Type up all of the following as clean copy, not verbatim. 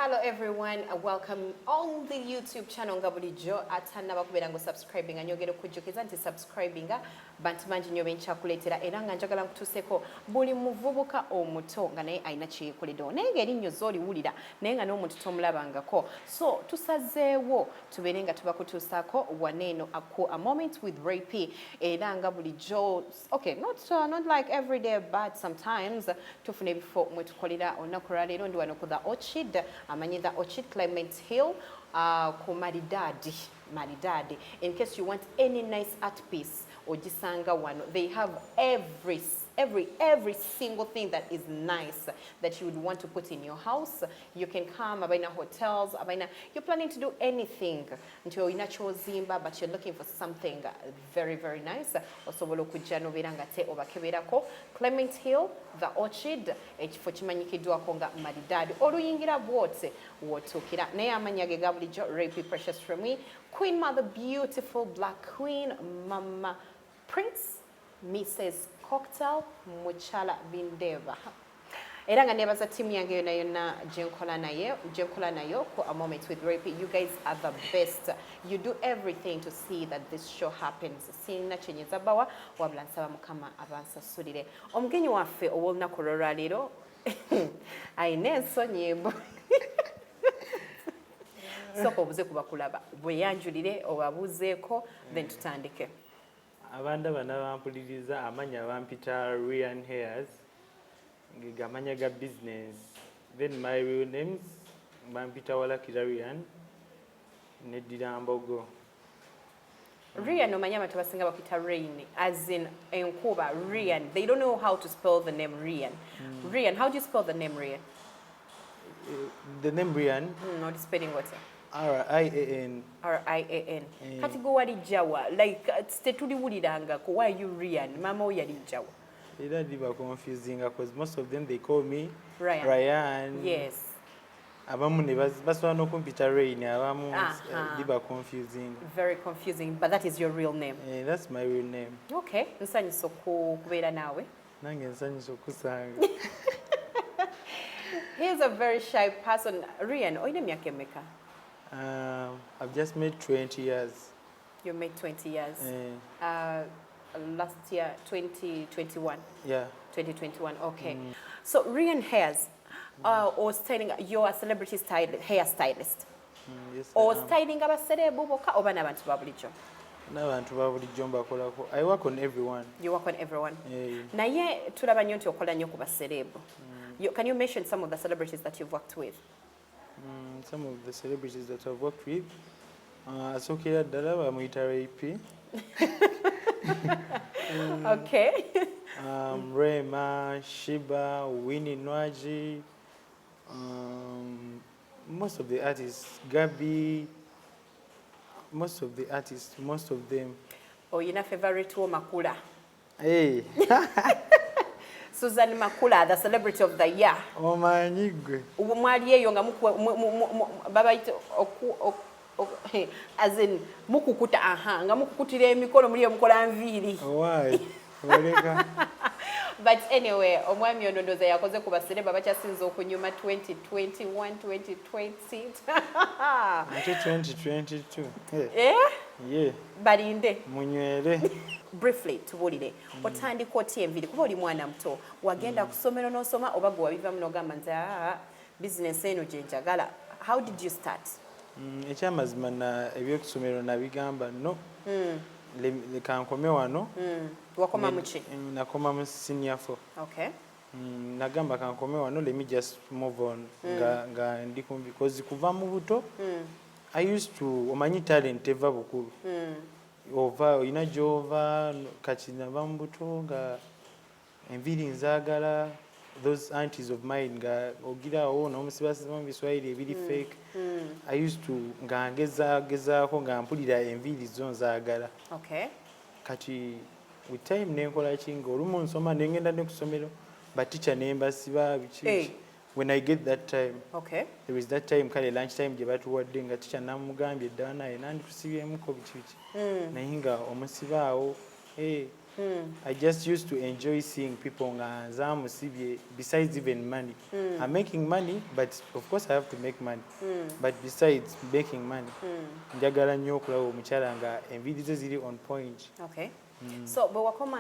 Hello everyone, welcome on the YouTube channel ngabulijo atanaba kubera ngo subscribing anyogero kujjukiza nti subscribing bantu manji nyo benchakuletera era nga njagala nkutuseko buli muvubuka omuto nga naye ayina kiyekulido naye erinyo zoli wulira naye nga n'omuntu tomulabangako so tusazeewo tubeere nga tubakutuusako waneeno a moment with Ray era nga bulijo okay not like every day but sometimes tufune bifo mwe tukolera olunaku lwaleero ndi wano ku the Orchid amanyida Orchid Clement Hill ku Maridadi. In case you want any nice art piece ojisanga wano, they have every single thing that is nice that you would want to put in your house. You can come abaina hotels, you're planning to do anything until inacho zimba, but you're looking for something very nice. Osobola okujjano birangate obakeberako Clement Hill, the Orchid, ekifo kimanyikidwa konga Maridadi. Oluyingira bwotse wotukira naye amanyage gabulijo Ray Precious from me, Queen Mother, beautiful Black Queen, Mama Prince, Mrs. Cocktail, Muchala Vindeva. Era nga nebaza team yange yona jenkola nayo ku a moment with Ray. You guys are the best. You do everything to see that this show happens. Sina chenyeza bawa wabula nsaba mukama abansasulire. Omugenyi waffe ow'olunaku lwaleero ayina ensonyibo. Soko obuze kubakulaba bweyanjulire obabuzeeko then tutandike. Abanda bana bampuliriza amanya bampita Ryan Hairs ngamanya ga business, then my real names bampita Walakira Ryan nedira Mbogo. Ryan omanya abantu basinga bakita Rain as in enkuba Ryan, they don't know how to spell the name Ryan. Ryan, how do you spell the name Ryan? The name Ryan? Not spelling what? R-I-A-N. R-I-A-N. Kati go wali jawa, like tetuli wuliranga ko why you Ryan, mama oyali jawa. Ida diba confusing because most of them they call me Ryan. Yes. Abamu ne baswa no computer Rain, abamu diba confusing. Very confusing, but that is your real name. Yeah, that's my real name. Okay, nsanyiso kubeera nawe. Nange nsanyiso kusanga. He's a very shy person. Ryan, oyine myaka emeka? I've just made 20 years. You made 20 years? Last year, 2021? Yeah. 2021, okay. So, Ryan Hairs, or styling, you're a celebrity hair stylist? Yes, or styling aba celeb boka oba nabantu babulijo? Nabantu babulijo mbakolako. I work on everyone. You work on everyone? Yeah. Naye tulaba nnyo nti okola nnyo ku baceleb. Can you mention some of the celebrities that you've worked with? Some of the celebrities that I've worked with. Asokera ddala bamuyita Ray. Okay. Rema, Shiba, Winnie Nwaji, most of the artists, Gabi, most of them. Oh, you're not favorite to Makula? Hey. Susan Makula, the celebrity of the year. Oh my nigga. Umwaliye yonga baba ite as in mukukuta nga mukukutira emikono muri mukola nviri. Why? But anyway, omwami ono ndoza yakoze ku baseleba bakyasinza okunyuma 2021 2020. 2022. Yeah. Balinde. Munywere. Briefly tubulire otandika oti enviri kuba oli mwana muto wagenda kusomero n'osoma oba gwe wabiva muno gamba nti business eno gye njagala. How did you start? Ekyamazima na ebyokusomero nabigamba no kankome wano. Wakoma muki? Nakoma mu senior 4. Okay. Nagamba kankome wano, let me just move on nga ndikumbi because kuva mu buto I used to omanyi talent eva bukulu. Ova ina jova kachina bambuto nga enviri nzagala those aunties of mine nga ogira ono omusibasi bambiswaire ebiri fake. I used to ngeza ko nga mpulira enviri zo nzagala. Okay. Kati with time nenkola kingo olumu nsoma nengenda ne kusomero but teacher nembasiba bichi. When I get that time, okay, there is that time kale lunch time gye batuwadde nga teacher namugambye ddala naye nandi tusibye muko bichi naye nga omusibaawo I just used to enjoy seeing people nga nzamusibye besides even money. I'm making money, but of course I have to make money. But besides making money, njagala nnyo okulaba omukyala nga enviiri ze ziri on point. Okay. So but wakoma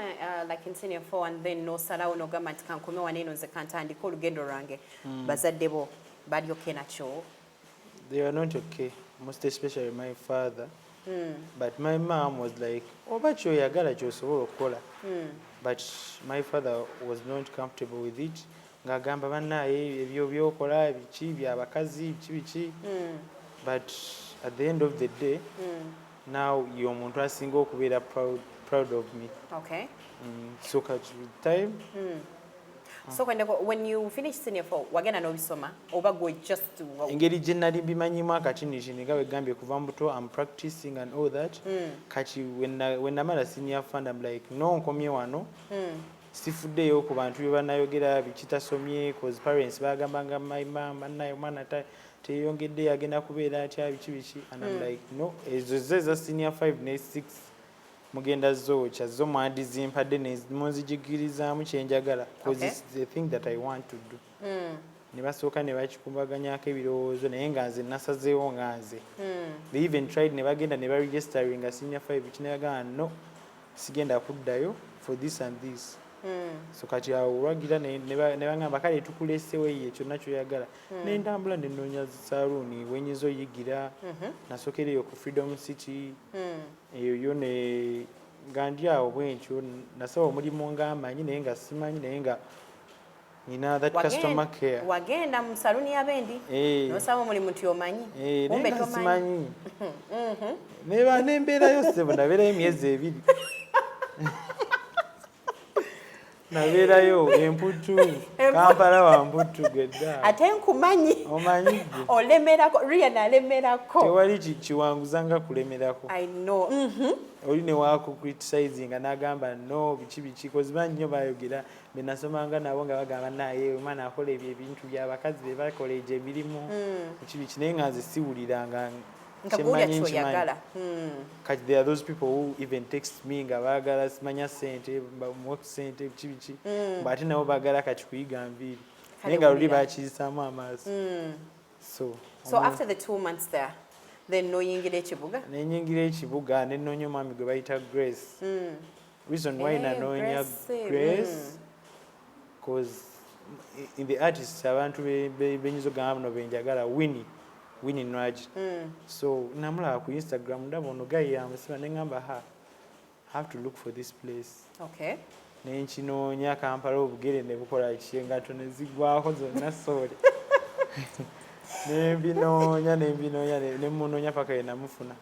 like in senior 4 and then no salawo no gamba nti kankome waneno nze kantandika olugendo lwange bazadde bo bali okay nakyo? They were not okay, most especially my father. But my mom was like, oba kyoyagala kyosobola okukola. But my father was not comfortable with it. Ngagamba bannaye ebyo byokola biki byabakazi biki. But at the end of the day, now you're omuntu asinga okubeera proud of me. Okay. So with time. So when you finish senior 4 wagenda n'obisoma oba gwe just to engeri gye nali mbimanyimu akatini kino nga wegambye kuva mbuto I'm practicing and all that. Kati when namala senior 4 I'm like no nkomye wano. Sifuddeyo ku bantu bye banayogera bikitasomye cause parents bagambanga my mom bannaye omwana teyongedde agenda kubeera atya biki and I'm like no ezo za senior 5 ne 6 mugenda zocha zo mwandi zimpadde ne munzijigirizaamu kyenjagala because it's the thing that I want to do. Ne basooka ne bakikumbaganyako ebirowoozo naye nga nze nasazeewo nga nze. They even tried ne bagenda ne baregistering a senior 5 kinagamba no sigenda kuddayo for this and this. So kati awo olwagira ne bagamba kale tukulesewo ye kyonna kyoyagala. Ne ntambula ne nnoonya saloon wenyiza oyigira nasookereyo ku Freedom City. Eyo ne gandi awo bwentyo nasaba omulimu ng'amanyi naye nga simanyi naye nga nina that customer care. Wagenda mu saloon y'abendi nosaba omulimu nti omanyi kumbe tomanyi. Neba nembeerayo sebo nabeerayo emyezi 2. Nabeerayo emputu Kampala wa mputu gedda ate nkumanyi omanyi olemerako Rian alemerako tewali kiwanguzanga kulemerako. I know. Oli ne waku criticizing n'agamba no biki cause bangi nnyo bayogera be nasomanga nabo nga bagamba naye omwana akola ebintu by'abakazi be bakola emirimu biki naye nga nze siwuliranga nkabuulya kyoyagala. Kati there are those people who even text me nga baagala simanya sente bamuwa sente biki ate nabo baagala kati kuyiga nviiri naye nga luli bakiyisaamu amaaso. So after the 2 months there then noyingira ekibuga? Nenyingira ekibuga ne nnoonya omwami gwe bayita Grace. Reason why nanoonya Grace because in the artists abantu benyizo gamba no benjagala Winnie Nwaji. So namulaba ku Instagram ndaba ono guy yamusiba ne ngamba have to look for this place. Okay. Ne nkinoonya Kampala obugere ne bukola kiyengato ne zigwako zonna sole. Nebinoonya ne munoonya paka ye namufuna.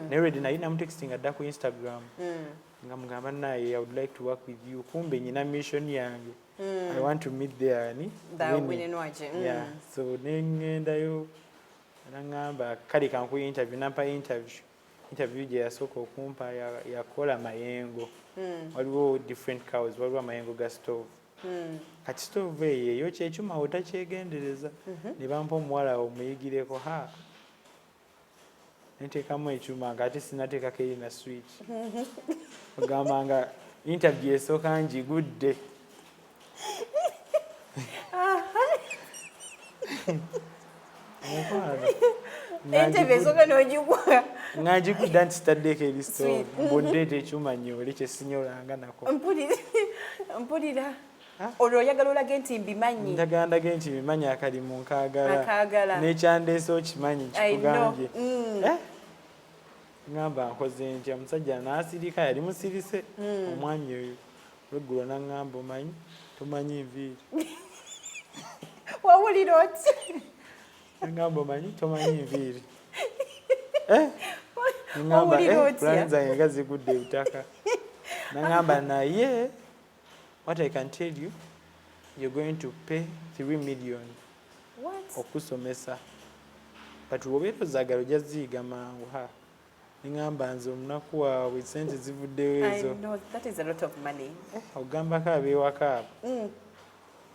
Ne ready naye namutexting adda ku Instagram. Nga mugamba naye I would like to work with you. Kumbe nyina mission yange. I want to meet there ni. Winnie Nwaji. Yeah. So nengendayo nangamba kali kanku interview nampa interview gye yasooka okumpa yakola mayengo. Waliwo different cows waliwo mayengo ga stove. Kati stove eyo kyekyuma otakyegendereza ne bampa omuwala omuyigireko nteekamu ekyuma nga ate sinateekako eri na switch. Ogamba nga interview esooka ngigudde. Interview esooka n'ogigwa. Ngagikudda nti sitaddeko eri stove mbondeeta ekyuma nyoole kyesinyolanga nako. Mpulira olwo oyagala olage nti mbimanyi. Njagala ndage nti mbimanyi akalimu nkaagala n'ekyandeese okimanyi kikugambye. Ngamba nkoze ntya omusajja n'asirika yali musirise omwami oyo olweggulo n'angamba omanyi tomanyi nviiri. Wawulira oti? Ngamba omanyi tomanyi nviiri. Ngamba plan zange nga zigudde ebitaka. Nangamba naye what I can tell you, you're going to pay 3 million. What? Okusomesa. But wobeera ozaagala ojja ziyiga mangu Ngamba nze omunaku waabwe sente zivuddeyo ezo. I know, that is a lot of money. Ogambako ab'ewaka abo.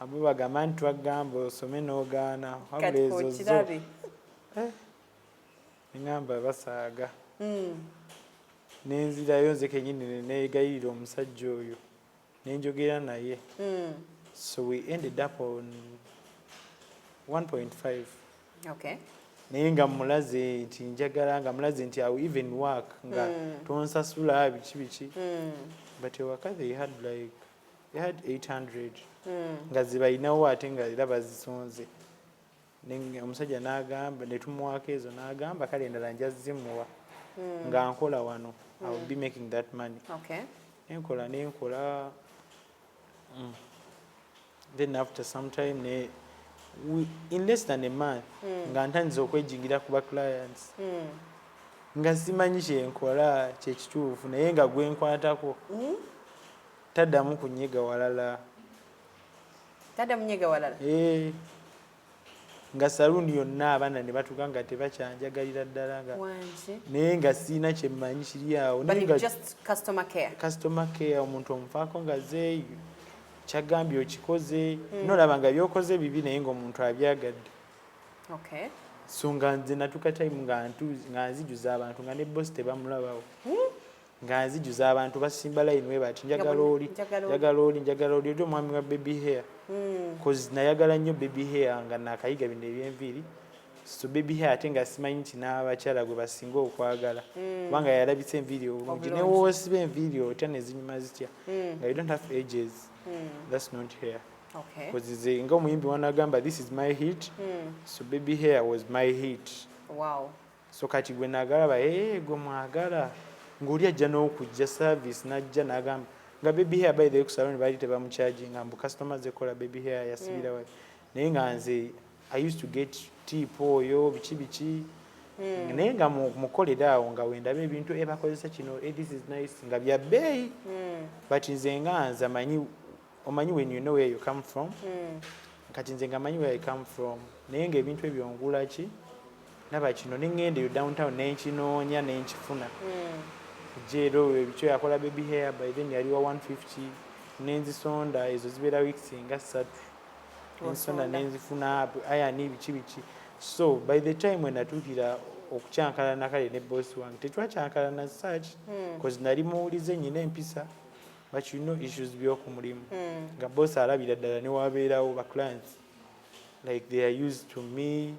Abo bagamba nti twagamba osome n'ogaana. Wabula ezo zo. Ngamba basaaga. nenzirayo nze kenyini neegayirira omusajja oyo nenjogera naye. So we ended up on 1.5. Okay. Naye nga mulaze nti njagala nga mulaze nti I will even work nga tonsasula biki. But ewaka they had 800 nga zibalinawo ate nga era bazisonze. Omusajja n'agamba ne tumuwaako ezo n'agamba kale endala nja zimuwa nga nkola wano I will be making that money. Okay. Nenkola then after some time in less than a month nga ntandise okwejingira ku ba clients nga simanyi kyenkola kyekituufu naye nga gwenkwatako taddamu kunyiga walala. Nga saluuni yonna abaana ne batuuka nga tebakyanjagalira ddala naye nga siina kyemmanyi kiri awo. Customer care omuntu omufaako nga ze kyagambye okikoze nolaba nga byokoze bibi naye ng'omuntu abyagadde. So nga nze natuuka time nga nzijuza abantu nga ne boss tebamulabawo nga nzijuza abantu basimba line we bati njagala oli oli omwami wa baby hair cause nayagala nnyo baby hair nga nakayiga bino ebyenviiri. So baby hair ate nga simanyi nti n'abakyala gwe basinga okwagala kubanga yalabisa enviiri obulungi ne woosiba enviiri otya ne zinyuma zitya nga you don't have edges. That's not hair. Because nga omuyimbi wanagamba this is my hit. So baby hair was my hit. So kati gwe nagalaba gwe mwagala ng'oli ajja n'okujja service n'ajja n'agamba nga baby hair by the way ku salon baali tebamucharginga mbu customers ekola baby hair yasibira wali naye nga nze I used to get tip oyo biki naye nga mukolera awo nga wendaba ebintu bakozesa kino this is nice nga bya bbeeyi but nze nga nze omanyi when you know where you come from kati nze nga manyi where I come from naye nga ebintu ebyo ngula ki naba kino neŋŋenda eyo downtown nenkinoonya nenkifuna jero ebikyo yakola baby hair by then yaliwa 150 nenzisonda ezo zibeera weeks nga 3 ensonda nenzifuna aya biki. So by the time when natuukira okukyankalana kale ne boss wange tetwakyankalana such because nali muwulize nyina empisa but you know issues by'okumulimu nga boss alabira ddala ne wabeerawo ba clients like they are used to me.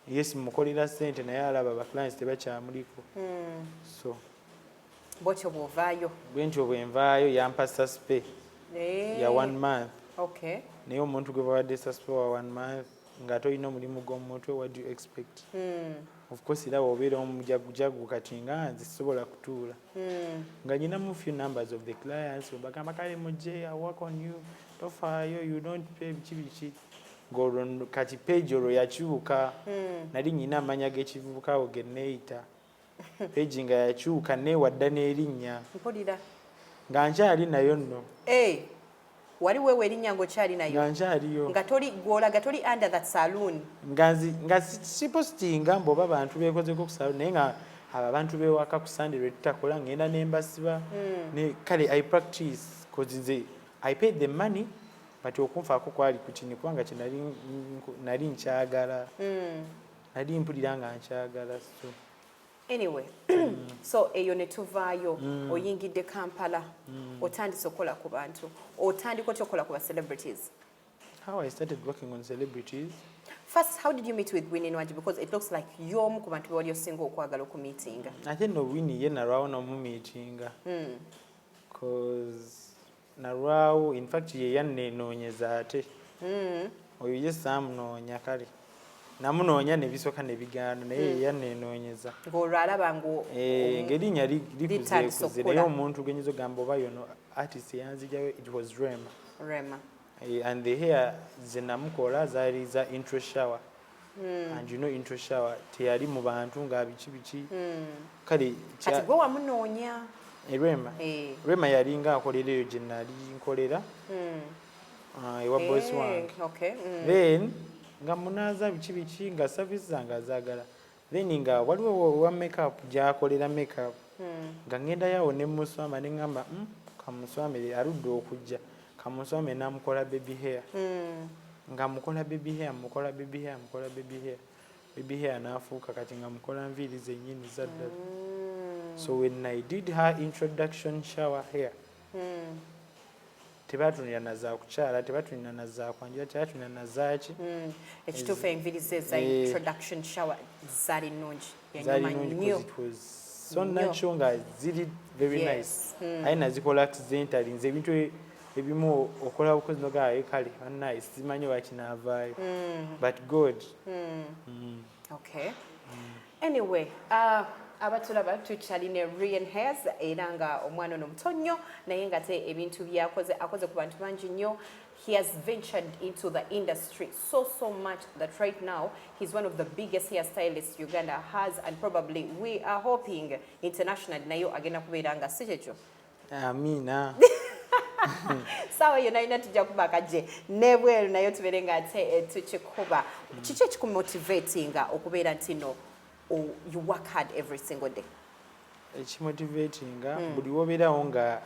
Yes, mukolera sente naye alaba ba clients tebakyamuliko. So bwotyo bwovaayo bwentyo bwenvaayo yampa suspe ya 1 month. Naye omuntu gwe bawadde suspe wa 1 month nga tolina omulimu gw'omutwe what do you expect? Of course era wobeera omujagujagu kati nga nze sisobola kutuula nga nyinamu few numbers of the clients bagamba kale mujje I work on you tofaayo you don't pay biki ng'olwo kati page olwo yakyuka nali nyina amanya g'ekivubuka awo ge neeyita page nga yakyuka neewadda n'erinnya nga nkyali nayo nno. Wali wewe erinnya ng'okyali nayo nga nkyaliyo gw'olaga toli under that saloon nga sipositinga mbu oba abantu beekozeko ku saloon naye nga abo abantu beewaka ku Sunday lwe tutakola ngenda ne mbasiba kale I practice cause nze I paid the money but okunfaako kwali kutini kubanga kye nali nkyagala nali mpulira nga nkyagala. So anyway so eyo ne tuvaayo oyingidde Kampala otandise okukola ku bantu otandika otya okukola ku ba celebrities? How I started working on celebrities, first how did you meet with Winnie Nwagi because it looks like y'omu ku bantu bewali osinga okwagala okumeetinga? ate no Winnie ye nalwawo nomumeetinga cause nalwawo in fact ye yannenoonyeza ate oyo ye saamunoonya kale namunoonya ne bisooka ne bigaana naye yannenoonyeza ng'olwo alaba ng'erinnya likuzeekuze naye omuntu genyinza ogamba oba yono artist eyanzijayo it was Rema. And the hair ze namukola zaali za intro shower and you know intro shower teyali mu bantu nga biki kale kati gwe wamunoonya Rema yali nga akolera eyo gye nali nkolera ewa boss wange then nga munaaza biki nga service zange azaagala then nga waliwo wa makeup gy'akolera makeup nga ngenda yawo ne muswama ne ngamba kamuswamire aludde okujja kamuswame namukola baby hair nga mukola baby hair n'afuuka kati nga mukola nviiri zennyini zaddala So when I did her introduction shower here, tebatunira na za kukyala, tebatunira na za kwanjira, tebatunira na zaaki. Ekituufu enviri ze za introduction shower zaali nnungi. Yanyuma nnyo. It was so natural nga ziri very nice. Aye nazikola accidentally nze ebintu ebimu okola bukozi nogaa kale nice simanyi wakinaavaayo. But good. Okay. Anyway, abatulaba tukyalina Rian Hairs era nga omwana ono muto nnyo naye ngate ebintu byakoze akoze ku bantu bangi nnyo. He has ventured into the industry so much that right now he's one of the biggest hairstylists Uganda has, and probably we are hoping internationally nayo agenda kubeera nga si kyekyo. Amina. Sawa yonna ina tujja kuba kaje nebweru nayo tubeere nga ate tukikuba. Kiki ekikumotivatinga okubeera nti no you work hard every single day? Ekimotivatinga buli wobeerawo nga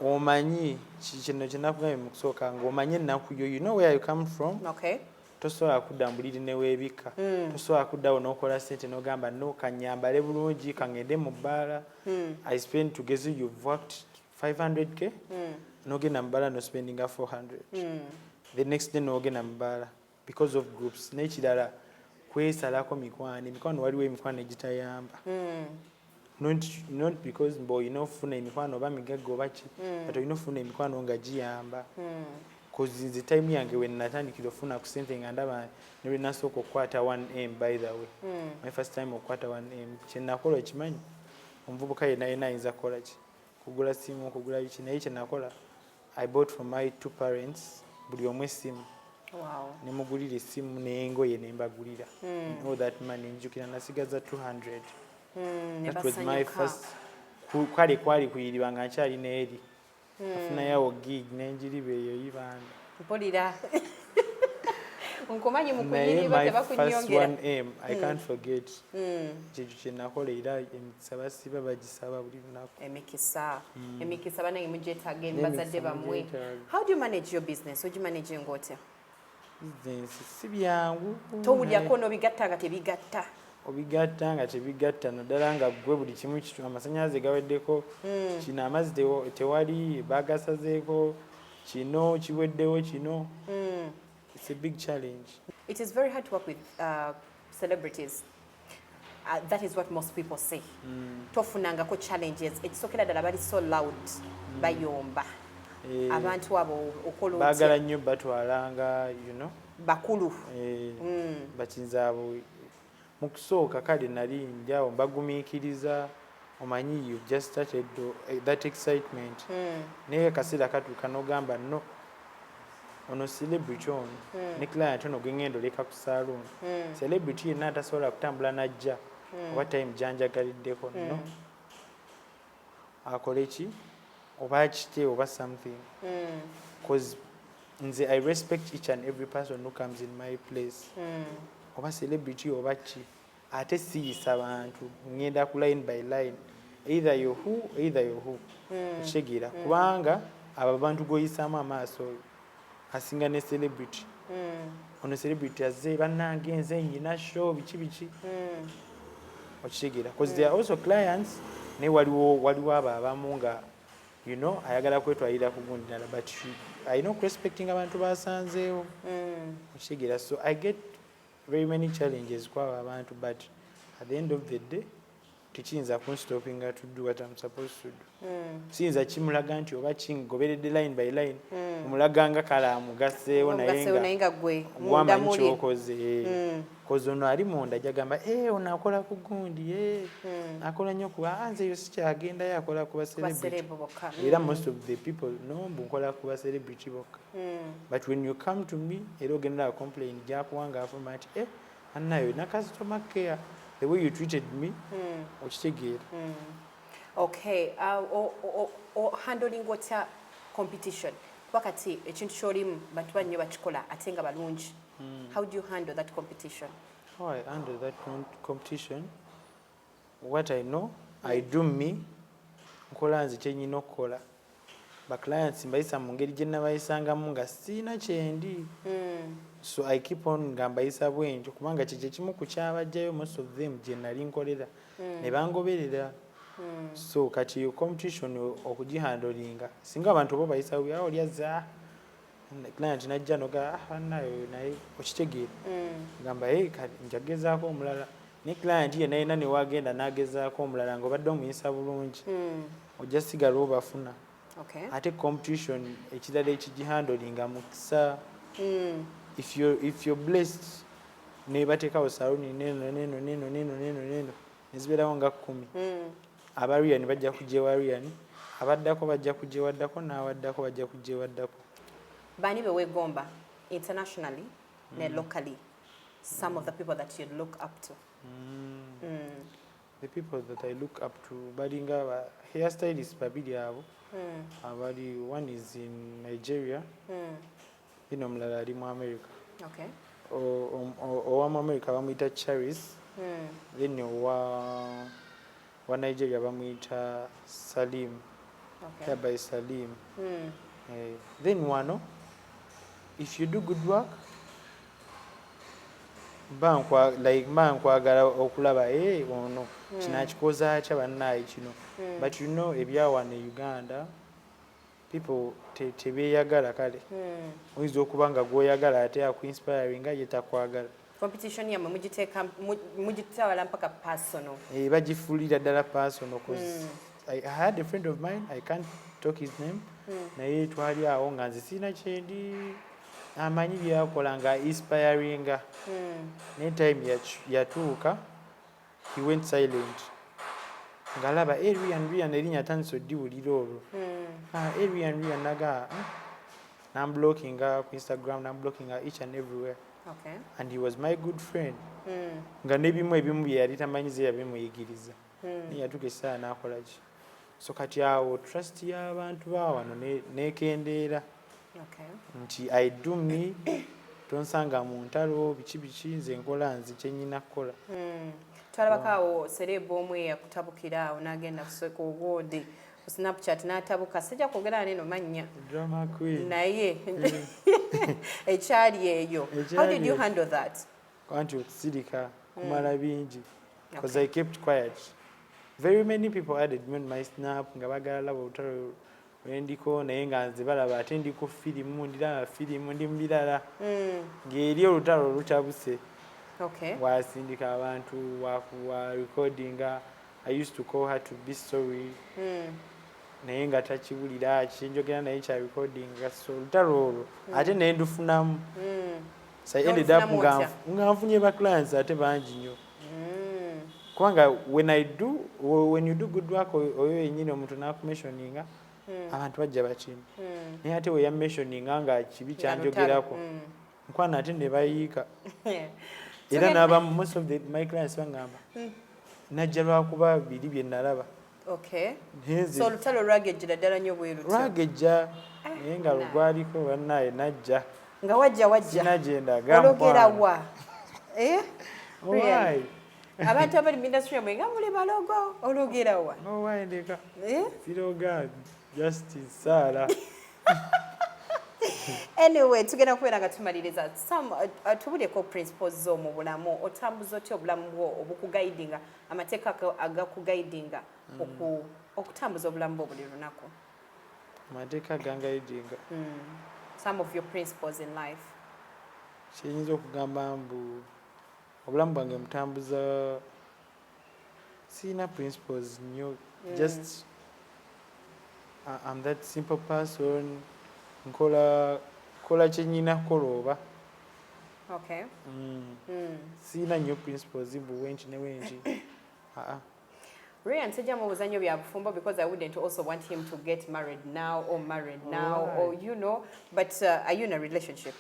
omanyi kino kyenakugambye mu kusooka nga omanyi ennaku yo, you know where you come from. Okay. Tosobola kudda mu buliri neweebika. Tosobola kuddawo n'okola ssente n'ogamba no kanyambale bulungi kangende mu bbaala. I spend together you've worked 500k. N'ogenda mu bbaala no spendinga 400. The next day n'ogenda mu bbaala because of groups. N'ekirala kwesalako mikwano waliwo emikwano egitayamba. Not because mbo olina ofuna emikwano oba migagga oba ki, but olina ofuna emikwano nga giyamba. Because nze time yange when natandikira ofuna ku ssente nga ndaba ne lwe nasooka okukwata 1M by the way. My first time okukwata 1M. Kye nakola okimanyi? Omuvubuka yenna ayinza kukola ki? Kugula simu, kugula biki, naye kye nakola I bought from my two parents buli omu essimu. Wow. Ne mugulira essimu n'engoye ne mbagulira. All that money njukira nasigaza 200. That was my first. Kwali kuyiriba nga nkyalina eri. Afuna yawo gig n'enjiriba eyo yibanda. Mpulira. Nkumanyi mu kuyiriba tebakunnyongera. My first 1M, I can't forget. Kyekyo kye nakola era emikisa basiba bagisaba buli lunaku. Emikisa banange mugyetaaga embazadde bamwe. How do you manage your business? Ogimanage ng'otya? Business si byangu. Towulyako n'obigatta nga tebigatta. Obigatta nga tebigatta naddala nga gwe buli kimu kitu amasannyalaze gaweddeko, kino amazzi tewali bagasazeeko, kino kiweddewo kino. It's a big challenge. It is very hard to work with celebrities. That is what most people say. Tofunangako challenges. Ekisokera ddala bali so loud bayomba. Abantu abo okola otya? Baagala nnyo batwalanga, you know. Bakulu. Bakinza abo mu kusooka kale nali njawo mbagumiikiriza omanyi you just started that excitement. Naye kaseera katuuka n'ogamba no ono celebrity ono ne client ono gwe ngenda oleka ku saloon. Celebrity yenna atasobola kutambula najja oba time janjagaliddeko no. Akole ki oba kite oba something. Because nze I respect each and every person who comes in my place. Oba celebrity oba ki ate siyisa bantu ngenda ku line by line either you who kitegeera kubanga abo bantu goyisaamu amaaso asinga ne celebrity. Ono celebrity azze bannange nze nyina show biki okitegeera because there are also clients ne waliwo abo abamu nga you know ayagala kwetwalira ku gundi nala but I know respecting abantu basanzeewo okitegeera. So I get very many challenges kwa abantu, but at the end of the day tikiyinza kunstoppinga to do what I'm supposed to do. Siyinza kimulaga nti oba kingoberedde line by line omulaganga kala amugaseewo naye nga gwe wamanyi kyokoze. Koze ono ali munda jagamba ono akola ku gundi akola nnyo kuba nze yo sikyagenda yakola kuba celebrity. Era most of the people no mbukola kuba celebrity bokka. But when you come to me era ogenda complain jakuwanga afuma ati annayo na customer care the way you treated me okitegeera. Okay, handling otya competition wakati ekintu kyolimu bantu bannyo bakikola ate nga balungi. How do you handle that competition? How I handle that competition, what I know, I do me. Nkola nze kyenyina okukola. Ba clients mbayisa mu ngeri gye nabayisangamu nga sina kyendi. So I keep on nga mbayisa bwentyo kubanga kye kimu ku kyabajjayo most of them gye nali nkolera ne bangoberera. So kati competition okugihandlinga singa abantu bo bayisawo yawo lyazza client najja noga nayo naye okitegeera ngamba njagezaako omulala ne client ye naye nane wagenda nagezaako omulala ng'obadde omuyisa bulungi ojja sigala obafuna ate competition ekirala ekigihandlinga mukisa if you're blessed nebateekawo saloni neno nezibeerawo nga 10 abaryan bajja kugyewa ryan abaddako bajja kugyewaddako n'awaddako bajja kugyewaddako. Bani bewegomba internationally ne locally some of the people that you look up to? The people that I look up to balinga hairstylist babiri abo abali one is in Nigeria ino mulala ali mu America. Okay. Owa mu America bamuyita Charis then wa Nigeria bamuyita Salim. Okay. By Salim. Then wano if you do good work bankwagala okulaba ono kinakikoza atya bannaye kino but you know ebyawana e Uganda people tebeyagala kale oyinza okuba nga gwoyagala ate akuinspiring nga yetakwagala competition yamwe mugitawala mpaka personal bagifuulira ddala personal cause I had a friend of mine, I can't talk his name naye twali awo nga nze sirina kyendi amanyi byakola nga inspiring ne time yatuuka he went silent ngalaba Rian erinya tanso diwulira olwo Rian naga I'm blocking ku Instagram, I'm blocking each and everywhere. Okay. And he was my good friend nga nebimu bye yali tamanyize yabimuyigiriza yatuuka essaawa n'akola ki so kati awo trust y'abantu baawano nekendeera nti I do me tonsanga mu ntalo biki nze nkola nze kyenyina kukola. Twalabakaawo celeb omwe yakutabukira awo n'agenda kuseka obwode ku Snapchat n'atabuka sijja kwogera neno mannya drama queen naye ekyali eyo. How did you handle that? Kwanti okusirika kumala bingi because I kept quiet. Very many people added me on my snap nga bagala laba olutalo lwendiko naye nga nze balaba ate ndi ku firimu ndiraba firimu ndi mbirala ng'eri olutalo olutabuse. Okay. Wasindika abantu wa recording. I used to call her to be sorry naye nga takiwulira kinjogera naye kya recording so olutalo olwo ate naye ndufunamu so I ended up nga nfunye ba clients ate bangi nnyo kubanga when you do good work oyo yennyini omuntu n'akumentioninga abantu bajja bakini naye ate we yamentioninga nga kibi kyanjogerako nkwana ate ne bayiika era n'aba most of my clients bangamba najja lwakuba biri bye nalaba. Okay. So olutalo lwagejjera ddala nnyo bwe lutyo lwagejja naye nga lugwaliko bannaye najja nga wajja sinagenda ologera wa why abantu abali mu industry yamwe nga muli balogo ologera wa why ndeka siroga justice sala. Anyway, tugenda kubeera nga tumaliriza tubuleko principles z'omu bulamu otambuza otya obulamu bwo obukugaidinga amateeka agakugaidinga okutambuza obulamu bwo buli lunaku. Amateeka gangaidinga some of your principles in life. Kiyinza okugamba mbu obulamu bwange mutambuza sina principles nnyo just I'm that simple person. Nkola kyenyina kukola oba. Okay. Sina nnyo principles mbu wenki ne wenki. Ryan tejja mu buzannyo bya bufumbo because I wouldn't also want him to get married now or you know, but are you in a relationship?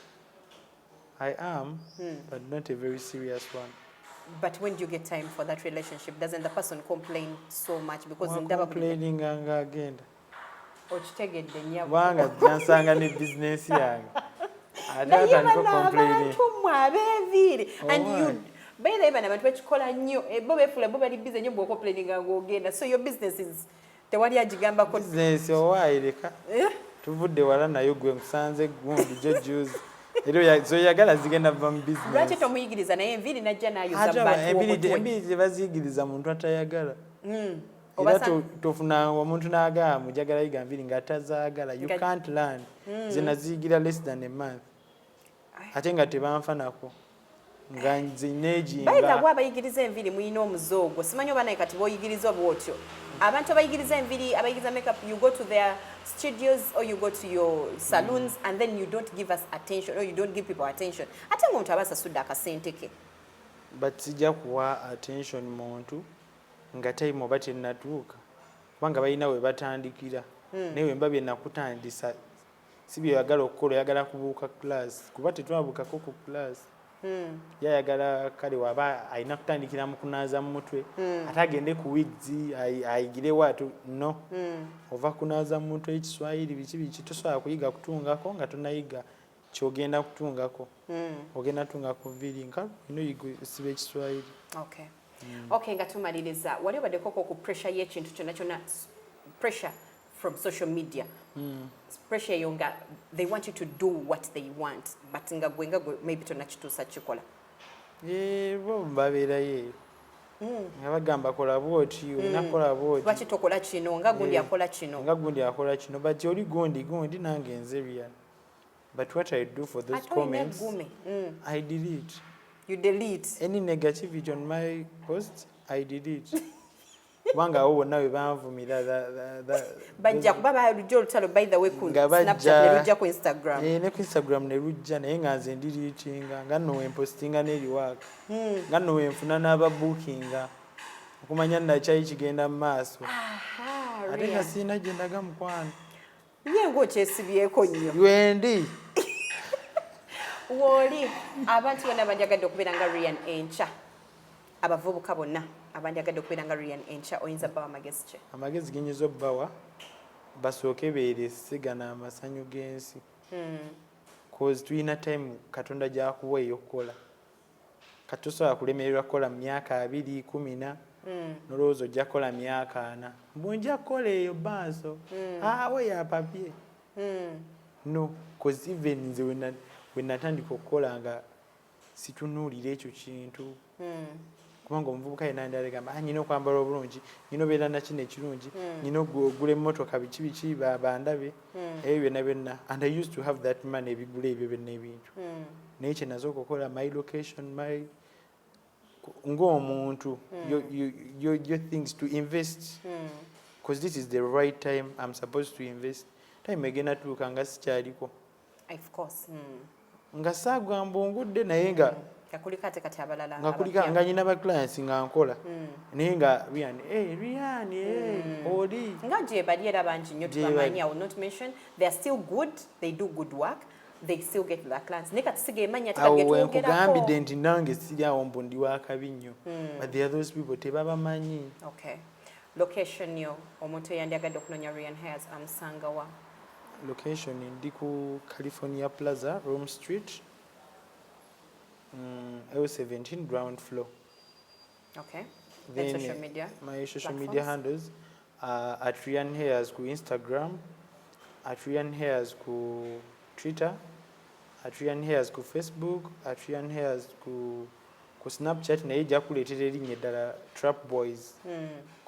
I am, but not a very serious one. But when do you get time for that relationship? Doesn't the person complain so much because complaining nga agenda? Okitegedde nnyo. Wanga jansanga ne business yange. Naye abantu mmwe abeeviiri and you bayira bana abantu bakikola nnyo bo beefula bo bali busy nnyo bw'okomplaininga ng'ogenda so your business is tewali agigambako. Business owaayireka tuvudde wala nayo gwe nkusanze gundi jojuzi era zoyagala zigenda va mu business. Lwaki tomuyigiriza naye enviiri najja n'ayuza bantu enviiri gye baziyigiriza muntu atayagala. era tofuna omuntu n'agamba mujagala yiga nviri nga tazaagala. You can't learn. Nze naziyigira less than a month ate nga tebanfanako nga nze neejinga. Bayita bwe abayigiriza enviri muyina omuzoogo simanyi oba naye kati b'oyigiriza bw'otyo abantu abayigiriza enviri abayigiriza makeup you go to their studios or you go to your saloons and then you don't give us attention or you don't give people attention ate ng'omuntu aba asasudde akasente ke. But sijja kuwa attention muntu nga time oba tennatuuka kubanga balina we batandikira naye we mba bye nakutandisa si byoyagala okukola oyagala kubuuka class kuba tetwabukako ku class. Yayagala kale waba alina kutandikira mu kunaaza mu mutwe ate agende ku wigs ayigire watu no ova kunaaza mu mutwe ekiswahili biki tosobola kuyiga kutungako nga tonayiga kyogenda kutungako ogenda tungako viri nka ino yigisiba ekiswahili. Okay. Okay, nga tumaliriza wali obaddeko ku pressure y'ekintu kyonna kyonna pressure from social media. Pressure yonga they want you to do what they want but nga gwe maybe tonna kituusa kikola. Bo mbabeera ye nga bagamba kola bwoti nakola bwoti lwaki tokola kino nga gundi akola kino but oli gondi nange nze Rian. But what I do for those comments, I delete. You delete? Any negativity on my post, I delete. Kubanga wo nawe banvumira bajja kuba balujja olutalo by the way ku Snapchat ne lujja ku Instagram. Ne ku Instagram ne lujja naye nga nze ndiliitinga nga nno wempostinga n'eri waka nga nno wenfuna n'ababookinga okumanya nakyayi kigenda mu maaso ate nga siina gye ndaga mukwano. Ye ng'okyesibyeko nnyo. Wendi. Woli abantu bonna abanjagadde okubeera nga Rian enkya abavubuka bonna abanjagadde okubeera nga Rian enkya oyinza bbawa amagezi ki? Amagezi genyinza obbawa basooke beeresigana amasanyu g'ensi cause tulina time Katonda gy'akuwa ey'okukola kati tosobola kulemererwa kukola mu myaka 2 10 nolowooza ojja kukola myaka 4 mbunja kukola eyo baaso we ya papye no cause even nze we natandika okukola nga situnuulira ekyo kintu kubanga omuvubuka yenna ndalegamba nyina okwambala obulungi nyina obeera nakino ekirungi nyina ogula emmotoka biki bandabe ebyo byonna and I used to have that money ebigula ebyo byonna ebintu naye kye nazo okukola my location my ng'omuntu your things to invest because this is the right time I'm supposed to invest time egenda tuuka nga sikyaliko of course nga saagamba ngudde naye nga kakulikate kati abalala nga kulika nga nyina ba clients nga nkola naye nga Rian oli nga gyebali era bangi nnyo tubamanyi. I will not mention they are still good, they do good work, they still get their clients naye kati sigemanya tebagetwogerako nkugambidde nti nange siri awo mbu ndi wakabi nnyo but there are those people tebabamanyi. Okay, location yo omuntu eyandyagadde okunoonya Rian Hairs amusanga wa? Location ndi ku California Plaza, Rome Street, L17 ground floor. Okay. Then social media? My social media handles at Rian Hairs ku Instagram, at Rian Hairs ku Twitter, at Rian Hairs ku Facebook, at Rian Hairs ku Snapchat naye ejja kuleetera erinnya eddala Trap Boys.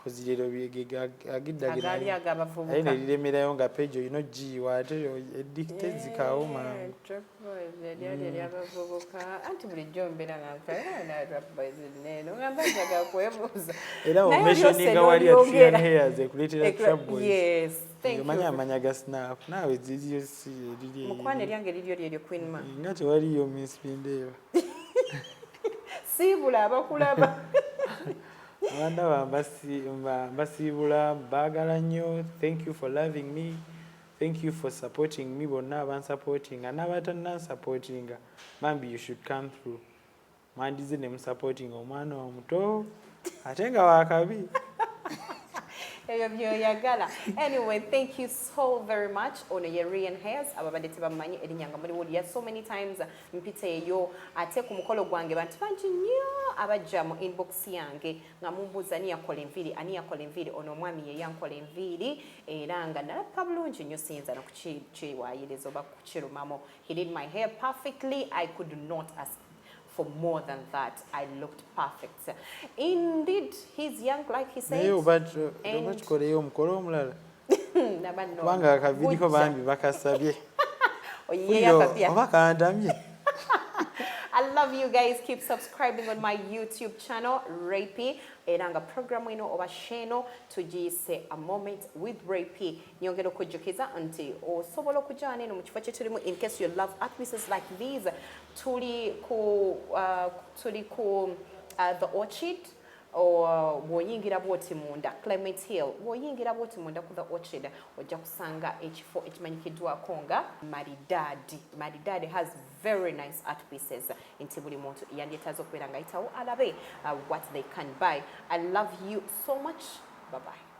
Kozirero byegega agiddagira ayi neriremerayo nga page oyina ogiyiwa ate edikite zikawo mangu anti bulijjo mbeera ngakwebuuza era omeshoninga wali at Rian Hairs ekuleetera Trap Boys omanya amanya ga Snap naawe ziriyo si eriri mukwano eryange eriryo lyeryo Queen Ma nga tewaliyo Miss Pindeeba siibula abakulaba Wanda mbasiibula baagala nnyo. Thank you for loving me. Thank you for supporting me. Bonna abansupportinga n'abatannasupportinga. Mambi you should come through. Mandize ne musupporting omwana omuto ate nga wakabi. Ebyo byoyagala. Anyway, thank you so very much ono ye Rian Hairs ababadde tebamanyi erinnya nga muliwulira so many times mpita eyo ate ku mukolo gwange bantu bangi nnyo abajja mu inbox yange nga mumbuuza ani yakola enviiri ono omwami ye yankola enviiri era nga nalabika bulungi nnyo siyinza nokukiwaayiriza oba kukirumamo. He did my hair perfectly. I could not ask for more than that. I looked perfect. Indeed, he's young, like he said. naye oba kikoleyo omukolo omulala kubanga akavidiko bambi bakasabye oba kantamye. I love you guys. Keep subscribing on my YouTube channel, Rapey. Eranga program ino oba sheno tujise a moment with Rapey. Nyongero kujukiza until osobola kujana ino mukifo kyetulimu in case you love art pieces like these. Tuli ku the Orchid. Or woyingira bwoti munda Clement Hill woyingira bwoti munda ku the Orchid ojja kusanga ekifo ekimanyikidwa konga Maridadi has very nice art pieces nti buli muntu yandyetaza okubeera nga ayitawo alabe what they can buy. I love you so much. Bye bye.